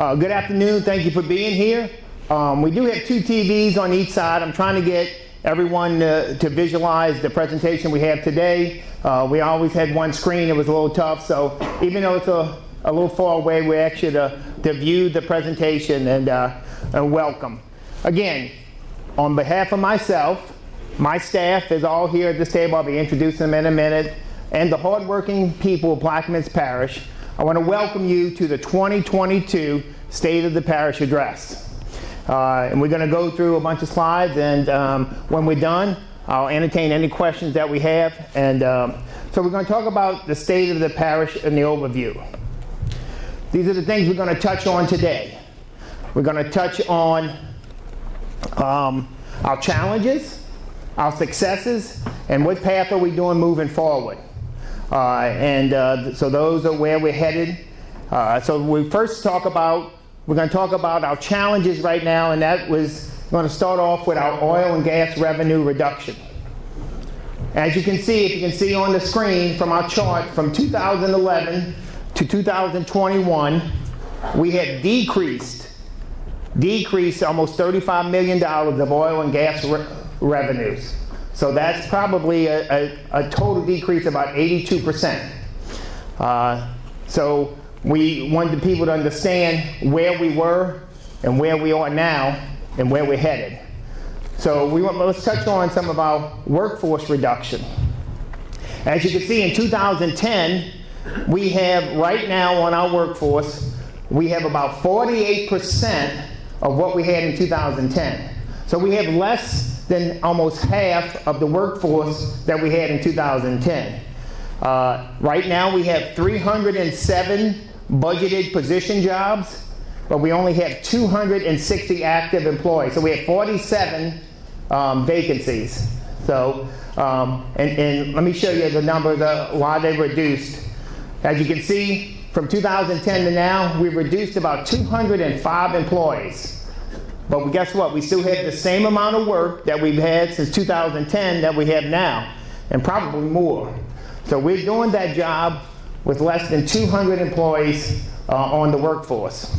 Good afternoon. Thank you for being here. We do have two TVs on each side. I'm trying to get everyone to visualize the presentation we have today. We always had one screen. It was a little tough. So even though it's a little far away, we ask you to view the presentation and welcome. Again, on behalf of myself, my staff is all here at this table. I'll be introducing them in a minute. And the hardworking people of Plaquemines Parish, I want to welcome you to the 2022 State of the Parish Address. And we're going to go through a bunch of slides, and when we're done, I'll entertain any questions that we have. And so we're going to talk about the state of the parish in the overview. These are the things we're going to touch on today. We're going to touch on our challenges, our successes, and what path are we doing moving forward. So those are where we're headed. So we're going to talk about our challenges right now, and that was going to start off with our oil and gas revenue reduction. As you can see, if you can see on the screen from our chart, from 2011 to 2021, we had decreased almost $35 million of oil and gas revenues. So that's probably a total decrease of about 82%. So we wanted people to understand where we were and where we are now and where we're headed. So let's touch on some of our workforce reduction. As you can see, in 2010, we have right now on our workforce, we have about 48% of what we had in 2010. So we have less than almost half of the workforce that we had in 2010. Right now we have 307 budgeted position jobs, but we only have 260 active employees. So we have 47 vacancies. So, and let me show you the numbers, why they reduced. As you can see, from 2010 to now, we've reduced about 205 employees. But guess what? We still have the same amount of work that we've had since 2010 that we have now, and probably more. So we're doing that job with less than 200 employees on the workforce.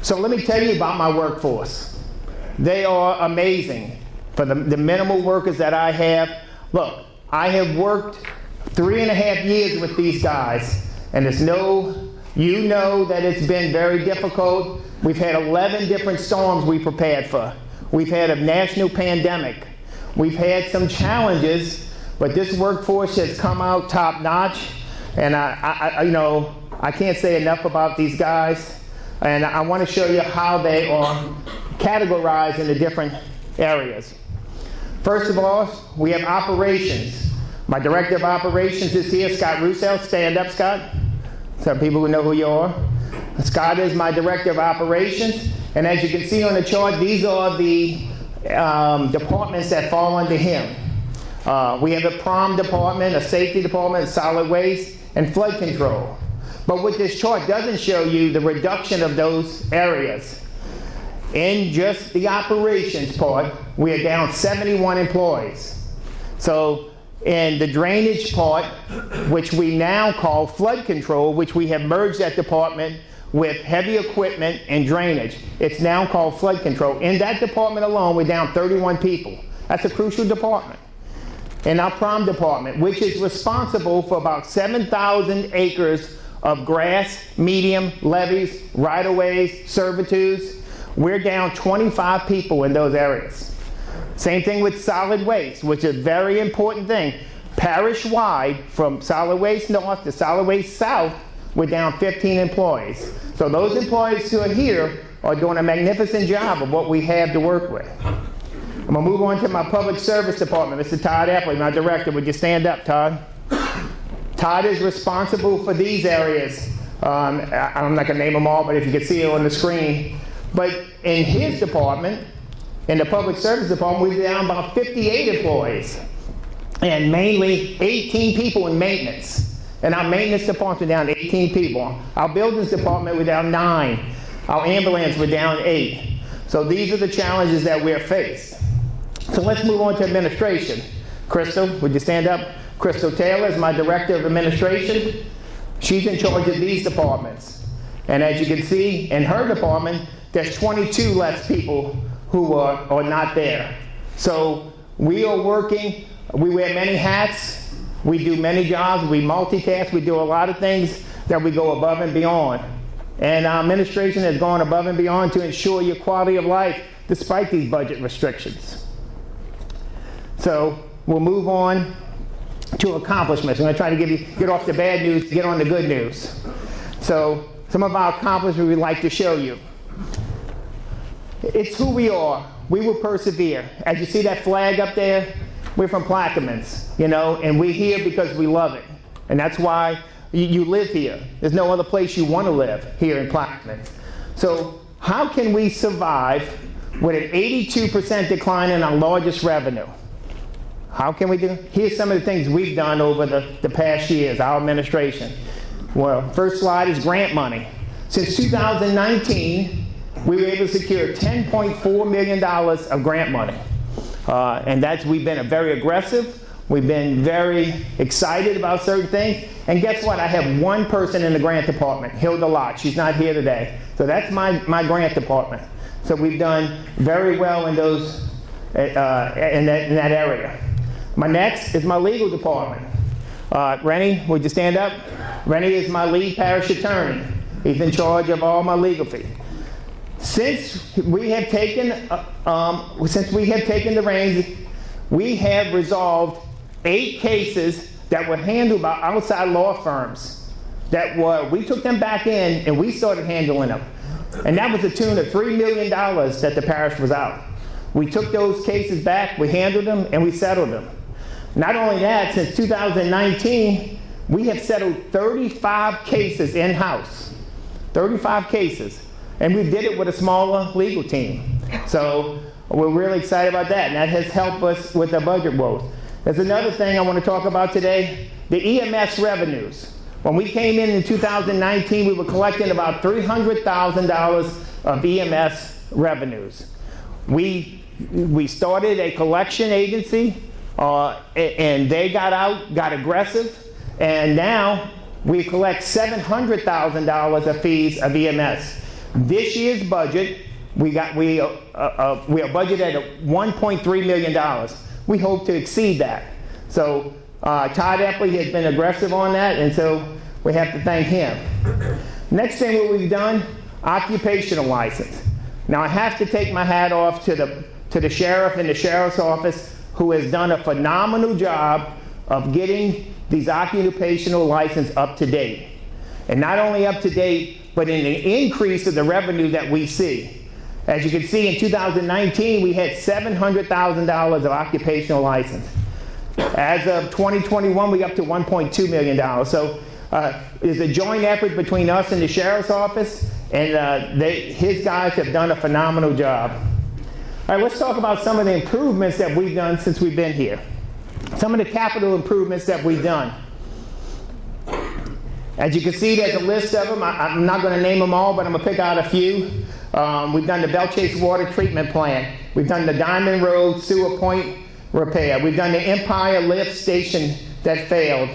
So let me tell you about my workforce. They are amazing. For the minimal workers that I have, look, I have worked 3.5 years with these guys, and you know that it's been very difficult. We've had 11 different storms we prepared for. We've had a national pandemic. We've had some challenges, but this workforce has come out top notch. And I can't say enough about these guys. And I want to show you how they are categorized into different areas. First of all, we have operations. My director of operations is here, Scott Roussel. Stand up, Scott. Some people who know who you are. Scott is my director of operations, and as you can see on the chart, these are the departments that fall under him. We have a prom department, a safety department, solid waste, and flood control. But what this chart doesn't show you the reduction of those areas. In just the operations part, we are down 71 employees. So in the drainage part, which we now call flood control, which we have merged that department with heavy equipment and drainage, it's now called flood control. In that department alone, we're down 31 people. That's a crucial department. In our prom department, which is responsible for about 7,000 acres of grass, medium, levees, right-of-ways, servitudes, we're down 25 people in those areas. Same thing with solid waste, which is a very important thing. Parish-wide, from solid waste north to solid waste south, we're down 15 employees. So those employees who are here are doing a magnificent job of what we have to work with. I'm going to move on to my public service department. Mr. Todd Appley, my director. Would you stand up, Todd? Todd is responsible for these areas. I'm not going to name them all, but if you can see it on the screen. But in his department, in the public service department, we're down about 58 employees, and mainly 18 people in maintenance. In our maintenance department, we're down 18 people. Our buildings department, we're down 9. Our ambulance, we're down 8. So these are the challenges that we're faced. So let's move on to administration. Crystal, would you stand up? Crystal Taylor is my director of administration. She's in charge of these departments. And as you can see, in her department, there's 22 less people who are not there. So we are working, we wear many hats, we do many jobs, we multitask, we do a lot of things that we go above and beyond. And our administration has gone above and beyond to ensure your quality of life despite these budget restrictions. So we'll move on to accomplishments. I'm going to try to get off the bad news to get on the good news. So some of our accomplishments we'd like to show you. It's who we are. We will persevere. As you see that flag up there, we're from Plaquemines, and we're here because we love it. And that's why you live here. There's no other place you want to live here in Plaquemines. So how can we survive with an 82% decline in our largest revenue? How can we do? Here's some of the things we've done over the past years, our administration. Well, first slide is grant money. Since 2019, we were able to secure $10.4 million of grant money. And we've been very aggressive. We've been very excited about certain things. And guess what? I have one person in the grant department, Hilda Lott. She's not here today. So that's my grant department. So we've done very well in those in that area. My next is my legal department. Rennie, would you stand up? Rennie is my lead parish attorney. He's in charge of all my legal fees. Since we have taken the reins, we have resolved 8 cases that were handled by outside law firms. We took them back in and we started handling them. And that was the tune of $3 million that the parish was out. We took those cases back, we handled them, and we settled them. Not only that, since 2019, we have settled 35 cases in-house. 35 cases. And we did it with a smaller legal team. So we're really excited about that, and that has helped us with the budget woes. There's another thing I want to talk about today, the EMS revenues. When we came in 2019, we were collecting about $300,000 of EMS revenues. We started a collection agency, and they got aggressive, and now we collect $700,000 of fees of EMS. This year's budget, we are budgeted at $1.3 million. We hope to exceed that. So Todd Epley has been aggressive on that, and so we have to thank him. Next thing what we've done, occupational license. Now I have to take my hat off to the sheriff and the sheriff's office, who has done a phenomenal job of getting these occupational license up to date. And not only up to date, but in the increase of the revenue that we see. As you can see, in 2019, we had $700,000 of occupational license. As of 2021, we up to $1.2 million. So it's a joint effort between us and the sheriff's office, and his guys have done a phenomenal job. All right, let's talk about some of the improvements that we've done since we've been here. Some of the capital improvements that we've done. As you can see, there's a list of them. I'm not going to name them all, but I'm going to pick out a few. We've done the Belchase Water Treatment Plant. We've done the Diamond Road Sewer Point repair. We've done the Empire Lift Station that failed.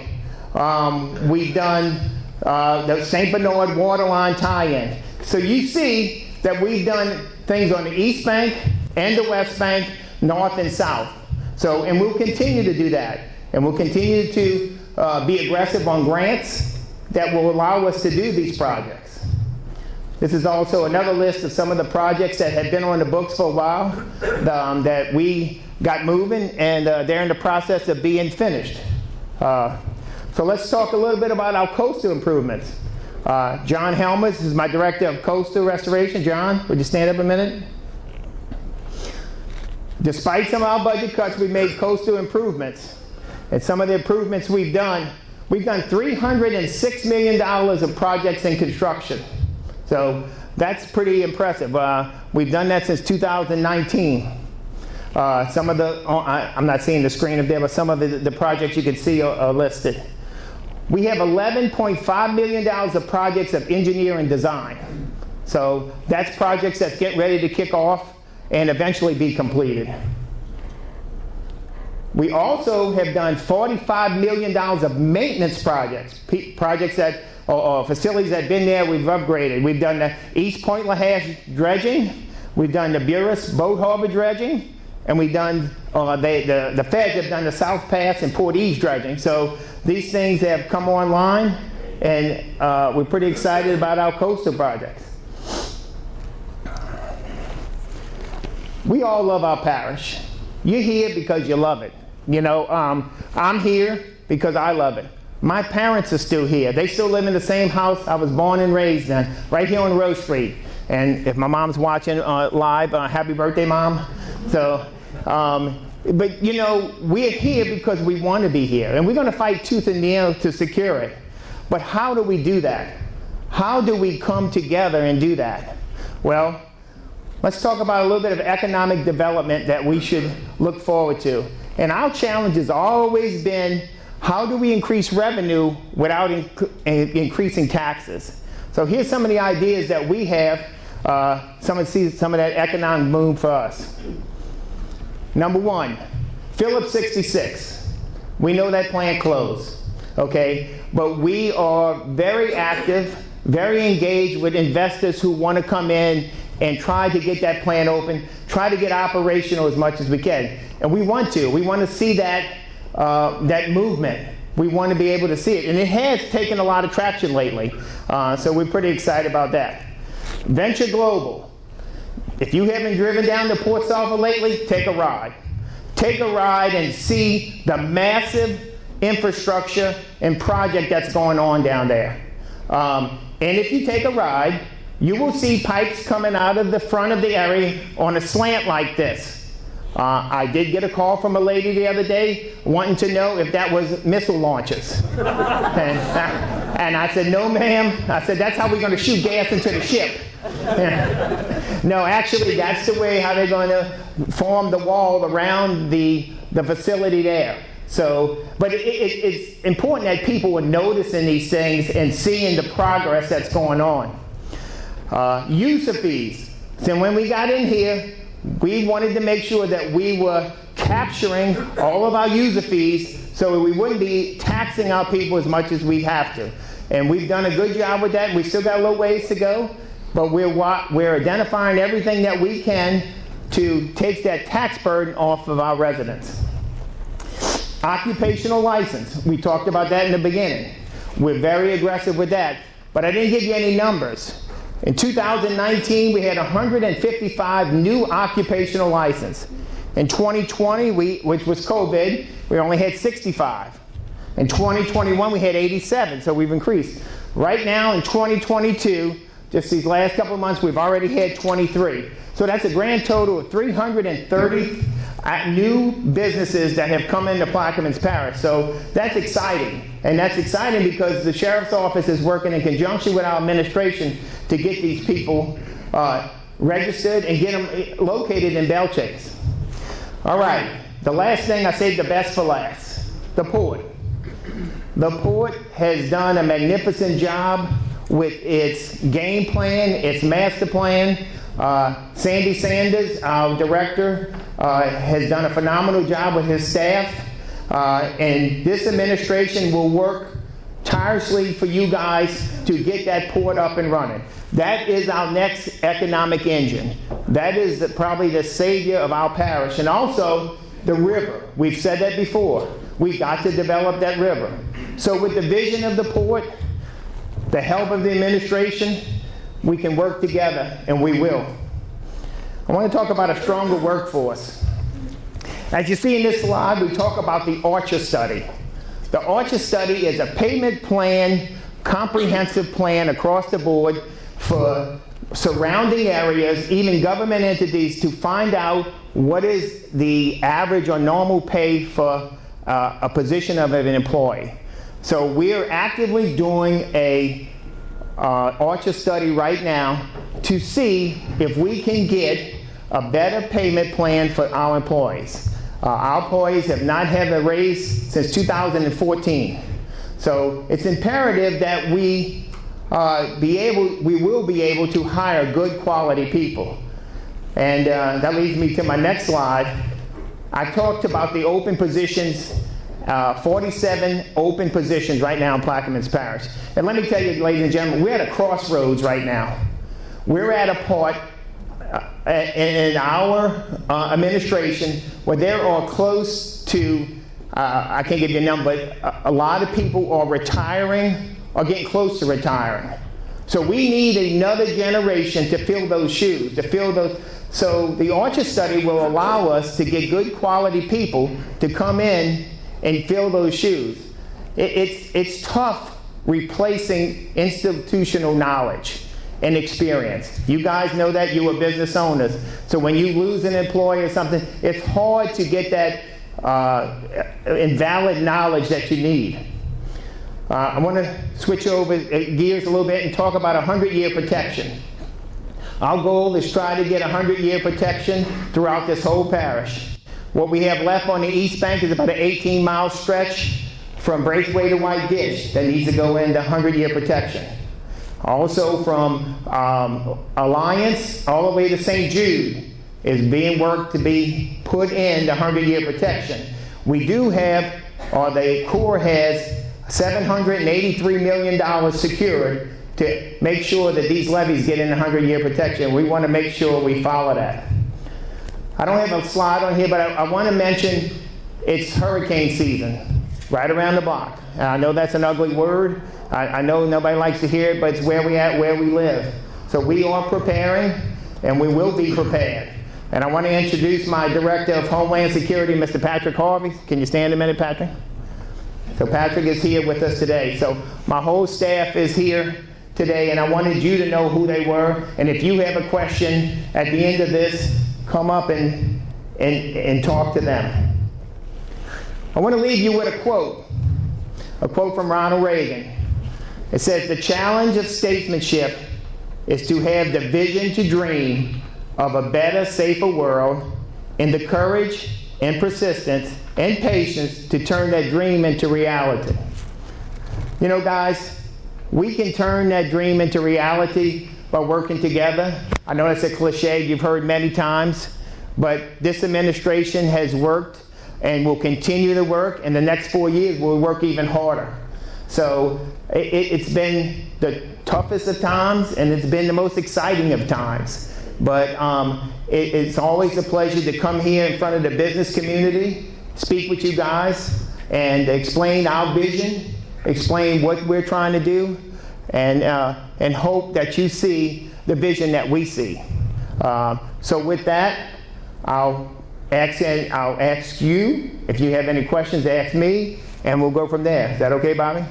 We've done the St. Bernard Waterline tie-in. So you see that we've done things on the East Bank and the West Bank, North and South. So, and we'll continue to do that. And we'll continue to be aggressive on grants that will allow us to do these projects. This is also another list of some of the projects that have been on the books for a while that we got moving, and they're in the process of being finished. So let's talk a little bit about our coastal improvements. John Helmers is my director of coastal restoration. John, would you stand up a minute? Despite some of our budget cuts, we made coastal improvements. And some of the improvements we've done $306 million of projects in construction. So that's pretty impressive. We've done that since 2019. Some of the, I'm not seeing the screen up there, but some of the projects you can see are listed. We have $11.5 million of projects of engineering design. So that's projects that's getting ready to kick off and eventually be completed. We also have done $45 million of maintenance projects, projects that or facilities that have been there, we've upgraded. We've done the East Point Lahash dredging, we've done the Buras Boat Harbor dredging, and we've done, the feds have done the South Pass and Port East dredging. So these things have come online, and we're pretty excited about our coastal projects. We all love our parish. You're here because you love it. You know, I'm here because I love it. My parents are still here. They still live in the same house I was born and raised in, right here on Rose Street. And if my mom's watching live, happy birthday, Mom. So, but you know, we're here because we want to be here. And we're going to fight tooth and nail to secure it. But how do we do that? How do we come together and do that? Well, let's talk about a little bit of economic development that we should look forward to. And our challenge has always been, how do we increase revenue without increasing taxes? So here's some of the ideas that we have. Some of that economic boom for us. Number one, Phillips 66. We know that plant closed, okay? But we are very active, very engaged with investors who want to come in and try to get that plant open, try to get operational as much as we can. And we want to see that, that movement. We want to be able to see it. And it has taken a lot of traction lately. So we're pretty excited about that. Venture Global. If you haven't driven down to Port Sulphur lately, take a ride. Take a ride and see the massive infrastructure and project that's going on down there. And if you take a ride, you will see pipes coming out of the front of the area on a slant like this. I did get a call from a lady the other day wanting to know if that was missile launchers. And I said, no, ma'am. I said, that's how we're going to shoot gas into the ship. No, actually, that's the way how they're going to form the wall around the facility there. So, but it's important that people are noticing these things and seeing the progress that's going on. User fees. So when we got in here, we wanted to make sure that we were capturing all of our user fees so we wouldn't be taxing our people as much as we have to. And we've done a good job with that. We've still got a little ways to go, but we're identifying everything that we can to take that tax burden off of our residents. Occupational license. We talked about that in the beginning. We're very aggressive with that, but I didn't give you any numbers. In 2019, we had 155 new occupational licenses. In 2020, which was COVID, we only had 65. In 2021, we had 87, so we've increased. Right now, in 2022, just these last couple of months, we've already had 23. So that's a grand total of 330 new businesses that have come into Plaquemines Parish. So that's exciting. And that's exciting because the Sheriff's Office is working in conjunction with our administration to get these people registered and get them located in Belle Chase. All right, the last thing, I saved the best for last, the port. The port has done a magnificent job with its game plan, its master plan. Sandy Sanders, our director, has done a phenomenal job with his staff. And this administration will work tirelessly for you guys to get that port up and running. That is our next economic engine. That is probably the savior of our parish. And also the river. We've said that before. We've got to develop that river. So with the vision of the port, the help of the administration, we can work together, and we will. I want to talk about a stronger workforce. As you see in this slide, we talk about the Archer study. The Archer study is a payment plan, comprehensive plan across the board for surrounding areas, even government entities, to find out what is the average or normal pay for a position of an employee. So we're actively doing a Archer study right now to see if we can get a better payment plan for our employees. Our employees have not had a raise since 2014. So it's imperative that we will be able to hire good quality people. And that leads me to my next slide. I talked about the open positions 47 open positions right now in Plaquemines Parish. And let me tell you, ladies and gentlemen, we're at a crossroads right now. We're at a part in our administration where there are close to, I can't give you a number, but a lot of people are retiring or getting close to retiring. So we need another generation to fill those shoes, to fill those. So the Archer study will allow us to get good quality people to come in and fill those shoes. It's tough replacing institutional knowledge and experience. You guys know that, you are business owners. So when you lose an employee or something, it's hard to get that invalid knowledge that you need. I want to switch over gears a little bit and talk about 100-year protection. Our goal is try to get 100-year protection throughout this whole parish. What we have left on the East Bank is about an 18-mile stretch from Braithwaite to White Ditch that needs to go into 100-year protection. Also from Alliance all the way to St. Jude is being worked to be put in the 100-year protection. We do have, or the Corps has, $783 million secured to make sure that these levees get in the 100-year protection. We want to make sure we follow that. I don't have a slide on here, but I want to mention it's hurricane season right around the block. And I know that's an ugly word. I know nobody likes to hear it, but it's where we at, where we live. So we are preparing, and we will be prepared. And I want to introduce my Director of Homeland Security, Mr. Patrick Harvey. Can you stand a minute, Patrick? So Patrick is here with us today. So my whole staff is here today, and I wanted you to know who they were. And if you have a question at the end of this, come up and talk to them. I want to leave you with a quote from Ronald Reagan. It says, "The challenge of statesmanship is to have the vision to dream of a better, safer world, and the courage and persistence and patience to turn that dream into reality." You know, guys, we can turn that dream into reality by working together. I know that's a cliche you've heard many times, but this administration has worked and will continue to work, and the next 4 years we'll work even harder. So it's been the toughest of times, and it's been the most exciting of times. But it's always a pleasure to come here in front of the business community, speak with you guys, and explain our vision, explain what we're trying to do, and hope that you see the vision that we see. So with that, I'll ask you, if you have any questions, to ask me, and we'll go from there. Is that okay, Bobby?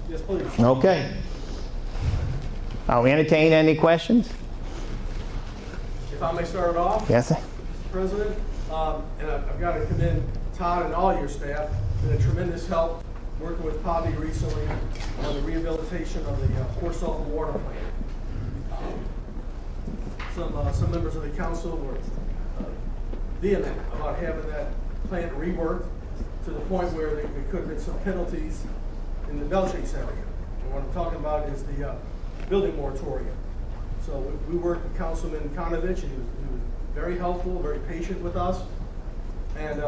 Yes, please. Okay. I'll entertain any questions. If I may start it off. Yes, sir. Mr. President, and I've got to commend Todd and all your staff. Been a tremendous help working with Poppy recently on the rehabilitation of the Port Sulphur water plant. Some members of the council were vehement about having that plant reworked to the point where there could have been some penalties in the Belchase area. And what I'm talking about is the building moratorium. So we worked with Councilman Konovich, and he was very helpful, very patient with us. And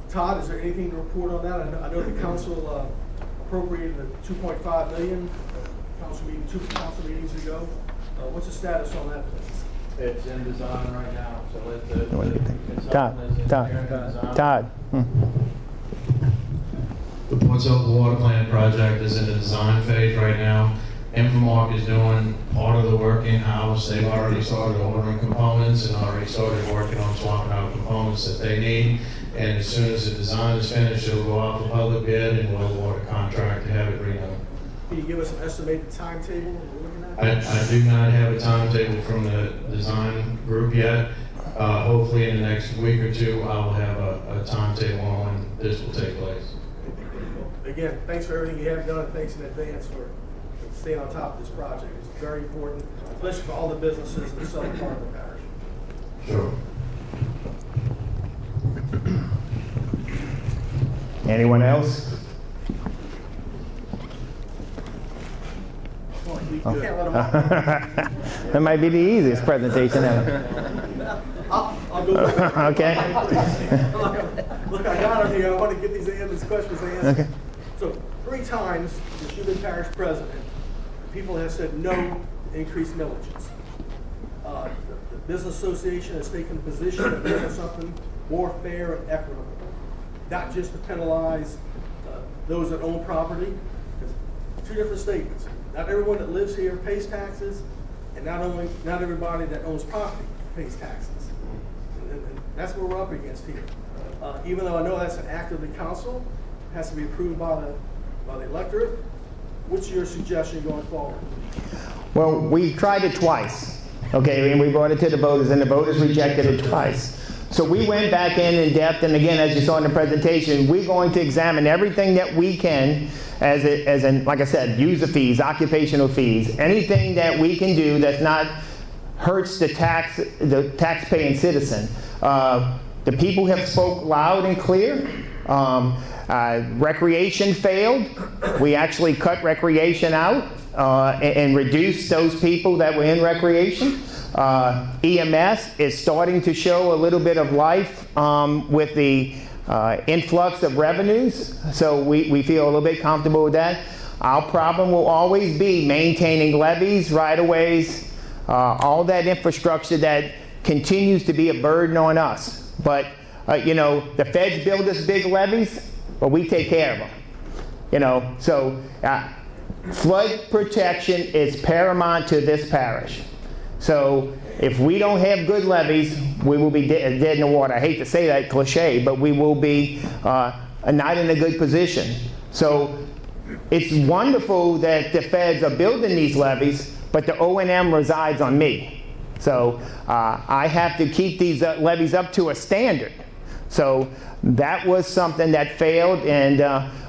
Todd, is there anything to report on that? I know the council appropriated the $2.5 million two council meetings ago. What's the status on that? It's in design right now, so Todd. The Port Sulphur Water Plant project is in the design phase right now. Infomark is doing part of the work in-house. They've already started ordering components and already started working on swapping out components that they need. And as soon as the design is finished, it'll go out for public bid and we'll award a contract to have it redone. Can you give us an estimated timetable we're looking at? I do not have a timetable from the design group yet. Hopefully in the next week or two, I will have a timetable on when this will take place. Again, thanks for everything you have done, and thanks in advance for staying on top of this project. It's very important, especially for all the businesses in the southern part of the parish. Sure. Anyone else? We can't let them off. That might be the easiest presentation ever. I'll I'll go with it. Okay. Look, I got him here. I want to get these questions answered. Okay. So 3 times since you've been parish president, people have said no to increased millages. The business association has taken the position of making something more fair and equitable, not just to penalize those that own property. There's 2 different statements. Not everyone that lives here pays taxes, and not everybody that owns property pays taxes. And that's what we're up against here. Even though I know that's an act of the council, it has to be approved by the electorate. What's your suggestion going forward? Well, we tried it twice. Okay, and we brought it to the voters, and the voters rejected it twice. So we went back in depth, and again, as you saw in the presentation, we're going to examine everything that we can as in, like I said, user fees, occupational fees, anything that we can do that's not hurts the tax-paying citizen. The people have spoke loud and clear. Recreation failed. We actually cut recreation out and reduced those people that were in recreation. EMS is starting to show a little bit of life with the influx of revenues, so we feel a little bit comfortable with that. Our problem will always be maintaining levees, right-of-ways, all that infrastructure that continues to be a burden on us. But, the feds build us big levees, but we take care of them. So flood protection is paramount to this parish. So if we don't have good levees, we will be dead in the water. I hate to say that cliche, but we will be not in a good position. So it's wonderful that the feds are building these levees, but the O&M resides on me. So I have to keep these levees up to a standard. So that was something that failed, and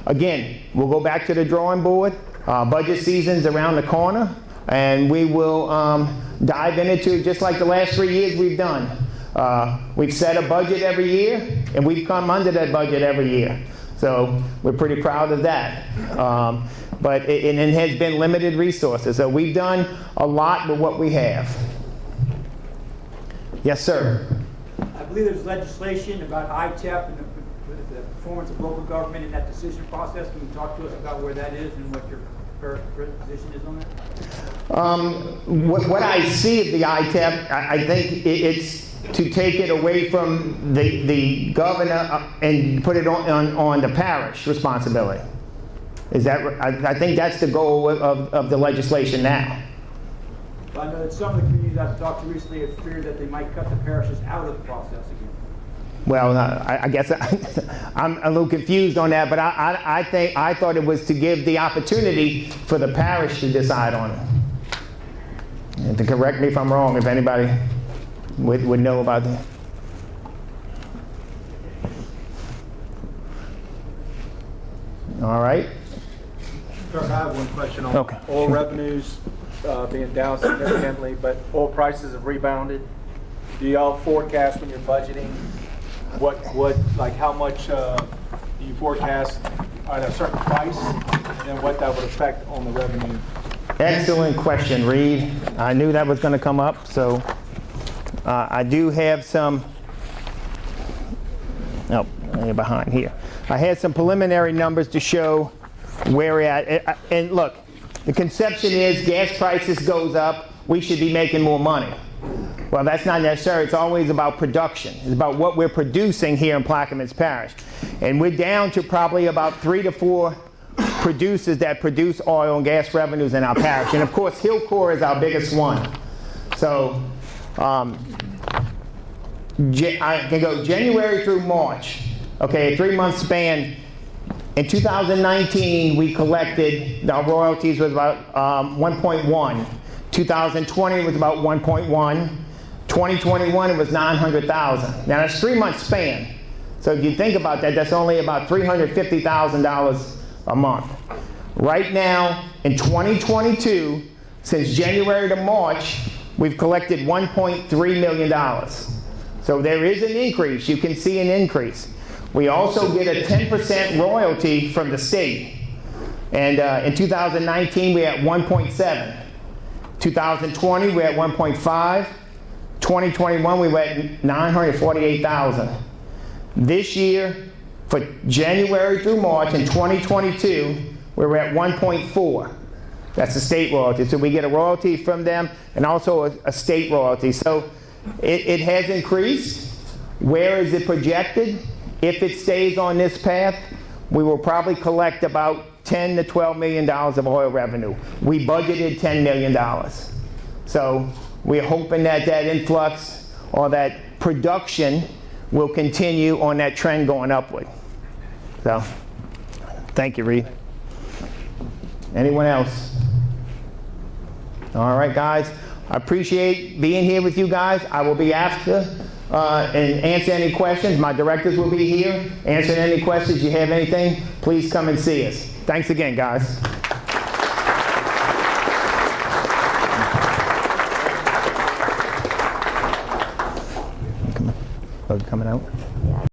again, we'll go back to the drawing board. Budget season's around the corner, and we will dive into just like the last 3 years we've done. We've set a budget every year, and we've come under that budget every year. So we're pretty proud of that. But it has been limited resources. So we've done a lot with what we have. Yes, sir. I believe there's legislation about ITEP and the performance of local government in that decision process. Can you talk to us about where that is and what your position is on that? What I see of the ITEP, I think it's to take it away from the governor and put it on the parish responsibility. Is that? I think that's the goal of the legislation now. I know that some of the communities I've talked to recently have feared that they might cut the parishes out of the process again. Well, I guess I'm a little confused on that, but I thought it was to give the opportunity for the parish to decide on it. And to correct me if I'm wrong, if anybody would know about that. All right. Kirk, I have one question on oil revenues being down significantly, but oil prices have rebounded. Do y'all forecast when you're budgeting how much do you forecast at a certain price, and then what that would affect on the revenue? Excellent question, Reed. I knew that was going to come up, so I do have some. Oh, you're behind here. I had some preliminary numbers to show where we're at. And look, the conception is gas prices goes up, we should be making more money. Well, that's not necessary. It's always about production. It's about what we're producing here in Plaquemines Parish. And we're down to probably about 3 to 4 producers that produce oil and gas revenues in our parish. And of course, Hillcore is our biggest one. So I can go January through March, okay, a 3-month span. In 2019, we collected, our royalties was about 1.1. 2020 was about 1.1. 2021, it was 900,000. Now that's a 3-month span. So if you think about that, that's only about $350,000 a month. Right now, in 2022, since January to March, we've collected $1.3 million. So there is an increase. You can see an increase. We also get a 10% royalty from the state. And in 2019, we had 1.7. 2020, we're at 1.5. 2021, we were at 948,000. This year, for January through March in 2022, we were at 1.4. That's the state royalty. So we get a royalty from them and also a state royalty. So it has increased. Where is it projected? If it stays on this path, we will probably collect about $10 to $12 million of oil revenue. We budgeted $10 million. So we're hoping that that influx or that production will continue on that trend going upward. So, thank you, Reed. Anyone else? All right, guys. I appreciate being here with you guys. I will be after and answer any questions. My directors will be here answering any questions. You have anything, please come and see us. Thanks again, guys.